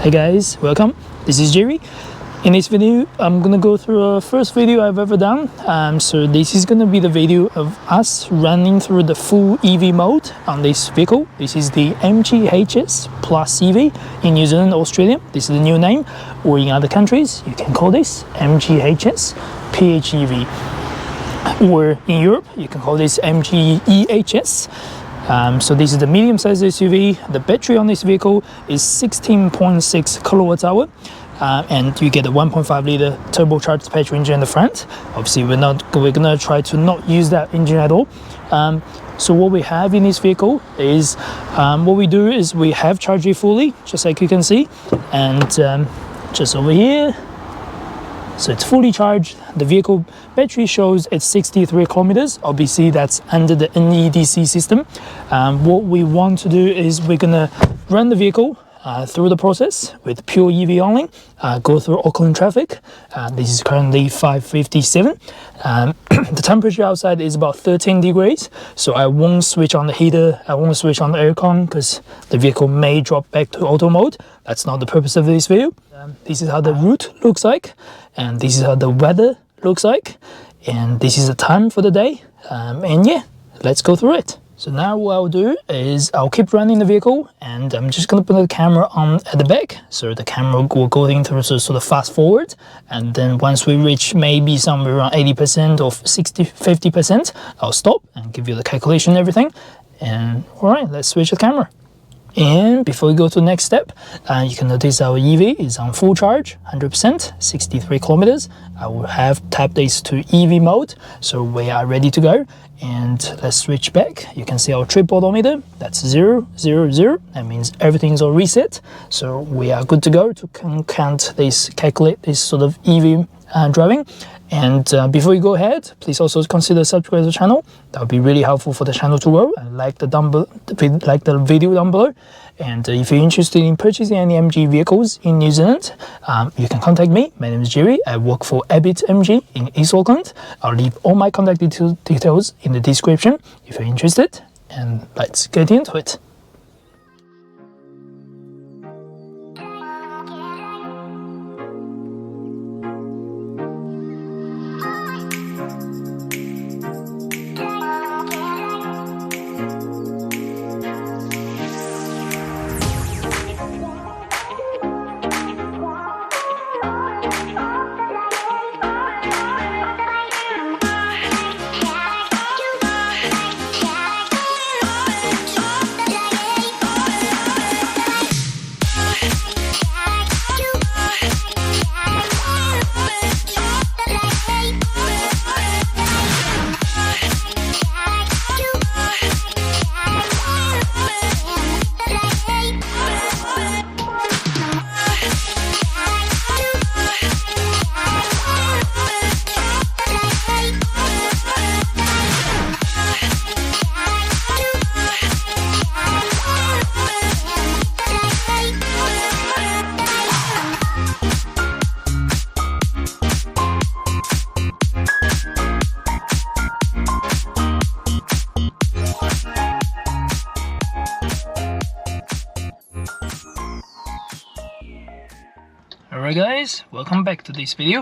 Hey guys, welcome. This is Jerry. In this video, I'm gonna go through a first video I've ever done. So this is gonna be the video of us running through the full EV mode on this vehicle. This is the MG HS PHEV in New Zealand, Australia. This is the new name, or in other countries, you can call this MG HS PHEV. Or in Europe, you can call this MG EHS. So this is the medium-sized SUV. The battery on this vehicle is 16.6 kilowatts hour. And you get a 1.5 liter turbocharged petrol engine in the front. Obviously, we're gonna try to not use that engine at all. So what we have in this vehicle is, what we do is we have charged it fully, just like you can see, and just over here. So it's fully charged. The vehicle battery shows it's 63 kilometers. Obviously, that's under the NEDC system. What we want to do is we're gonna run the vehicle through the process with pure EV only, go through Auckland traffic. This is currently 5:57. The temperature outside is about 13 degrees, so I won't switch on the heater, I won't switch on the aircon because the vehicle may drop back to auto mode. That's not the purpose of this video. This is how the route looks like, and this is how the weather looks like, and this is the time for the day. And yeah, let's go through it. So now what I'll do is I'll keep running the vehicle, and I'm just going to put the camera on at the back, so the camera will go into sort of fast forward, and then once we reach maybe somewhere around 80% or 50%, I'll stop and give you the calculation and everything. And alright, let's switch the camera. And before we go to the next step, you can notice our EV is on full charge, 100%, 63 kilometers. I will have tapped this to EV mode, so we are ready to go. And let's switch back. You can see our trip odometer, that's 0, 0, 0. That means everything's all reset. So we are good to go to calculate this sort of EV driving. And before you go ahead, please also consider subscribing to the channel. That would be really helpful for the channel to grow. And like the video down below. And if you're interested in purchasing any MG vehicles in New Zealand, you can contact me. My name is Jerry. I work for Abbott MG in East Auckland. I'll leave all my contact details in the description if you're interested. And let's get into it. Alright guys, welcome back to this video.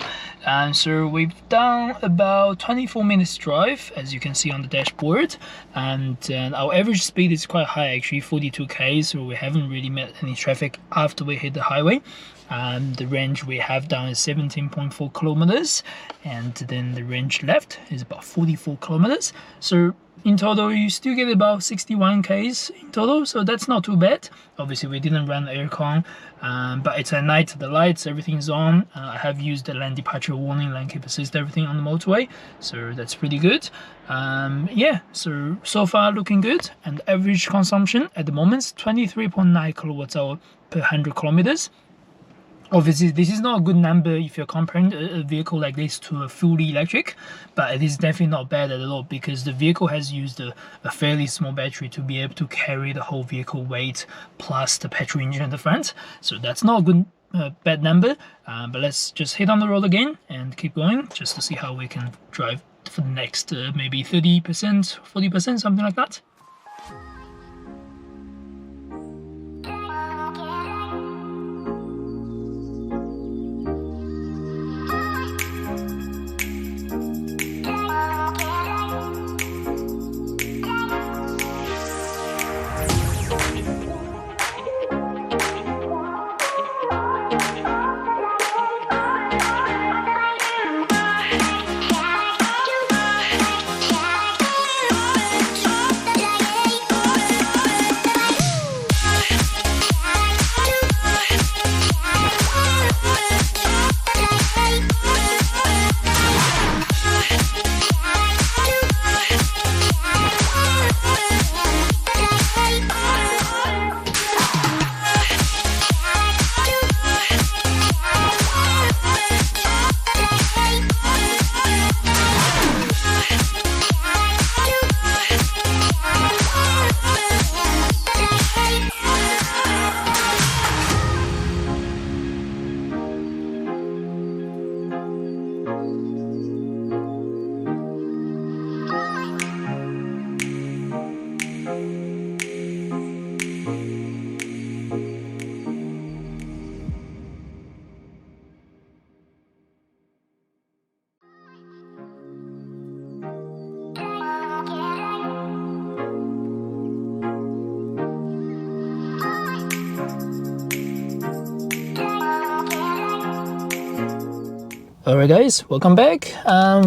So we've done about 24 minutes drive, as you can see on the dashboard, and our average speed is quite high, actually 42 km, so we haven't really met any traffic after we hit the highway. The range we have done is 17.4 kilometers, and then the range left is about 44 kilometers. So in total, you still get about 61 km in total, so that's not too bad. Obviously, we didn't run the aircon, but it's at night, the lights, everything's on. I have used the lane departure warning, lane keep assist, everything on the motorway, so that's pretty good. Yeah, so far looking good. And average consumption at the moment is 23.9 kilowatts hour per 100 kilometers. Obviously, this is not a good number if you're comparing a vehicle like this to a fully electric, but it is definitely not bad at all because the vehicle has used a fairly small battery to be able to carry the whole vehicle weight plus the petrol engine in the front. So that's not a good bad number, but let's just hit on the road again and keep going just to see how we can drive for the next maybe 30%, 40%, something like that. Alright guys, welcome back.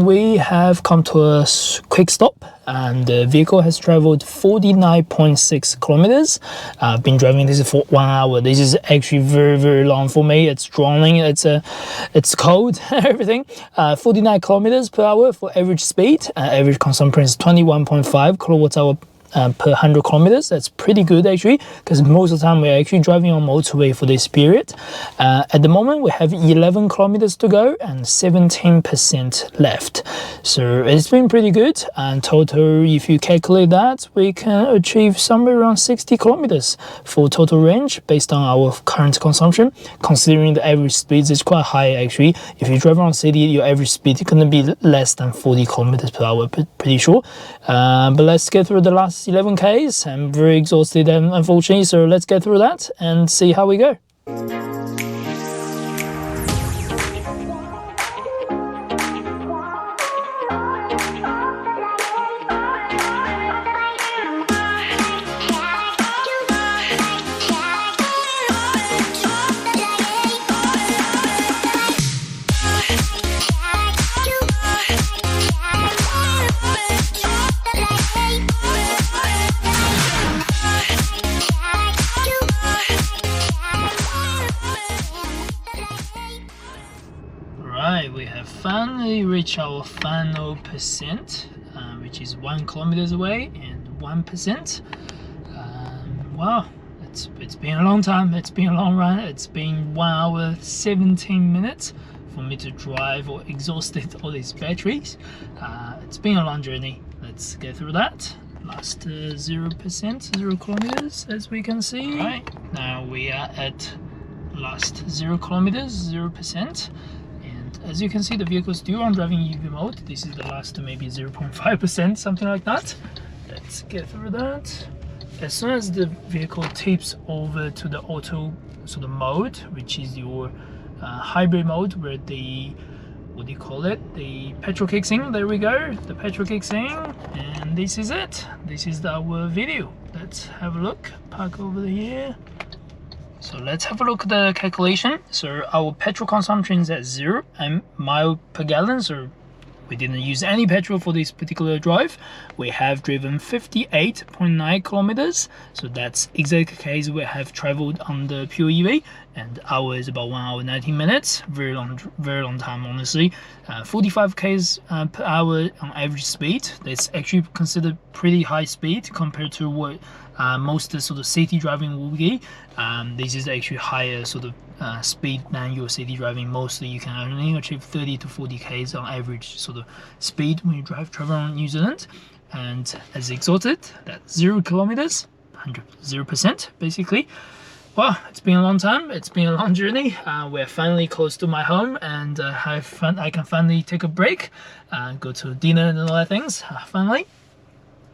We have come to a quick stop and the vehicle has traveled 49.6 kilometers. I've been driving this for 1 hour. This is actually very long for me. It's drowning, it's cold, everything. 49 kilometers per hour for average speed. Average consumption is 21.5 kilowatts hour per 100 kilometers. That's pretty good actually, because most of the time we're actually driving on motorway for this period. At the moment we have 11 kilometers to go and 17% left, so it's been pretty good. And total, if you calculate that, we can achieve somewhere around 60 kilometers for total range based on our current consumption. Considering the average speeds is quite high actually. If you drive around city, your average speed is going to be less than 40 kilometers per hour, pretty sure. But let's get through the last 11 Ks. I'm very exhausted unfortunately, so let's get through that and see how we go. We have finally reached our final percent, which is 1 kilometers away and 1%. Wow, it's been a long time, it's been a long run. It's been 1 hour 17 minutes for me to drive or exhausted all these batteries. It's been a long journey. Let's get through that. Last 0%, 0 kilometers, as we can see. Right now we are at last 0 kilometers, 0%. As you can see, the vehicle is still on driving EV mode. This is the last maybe 0.5%, something like that. Let's get through that. As soon as the vehicle tips over to the auto sort of mode, which is your hybrid mode, where the, what do you call it, the petrol kicks in. There we go, the petrol kicks in, and this is it. This is our video. Let's have a look. Park over here. So let's have a look at the calculation. So our petrol consumption is at 0 mile per gallon, so we didn't use any petrol for this particular drive. We have driven 58.9 kilometers, so that's exactly the case we have traveled on the pure EV, and hour is about 1 hour 19 minutes. Very long time honestly. 45 k's per hour on average speed. That's actually considered pretty high speed compared to what most sort of city driving will be. This is actually higher sort of speed than your city driving. Mostly you can only achieve 30 to 40 k's on average sort of speed when you travel around New Zealand. And as exalted, that's 0 kilometers, 0% basically. Well, it's been a long time, it's been a long journey. We're finally close to my home, and I can finally take a break, go to dinner and all that things, finally.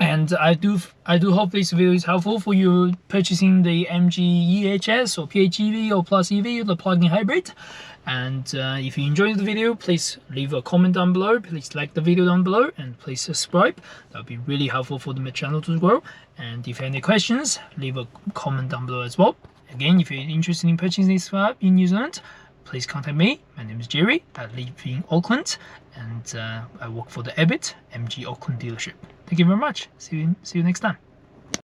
And I do hope this video is helpful for you purchasing the MG HS or PHEV or Plus EV or the plug-in hybrid. And if you enjoyed the video, please leave a comment down below, please like the video down below, and please subscribe. That would be really helpful for the channel to grow. And if you have any questions, leave a comment down below as well. Again, if you're interested in purchasing this car in New Zealand, please contact me. My name is Jerry. I live in Auckland, and I work for the MG Auckland dealership. Thank you very much. See you next time.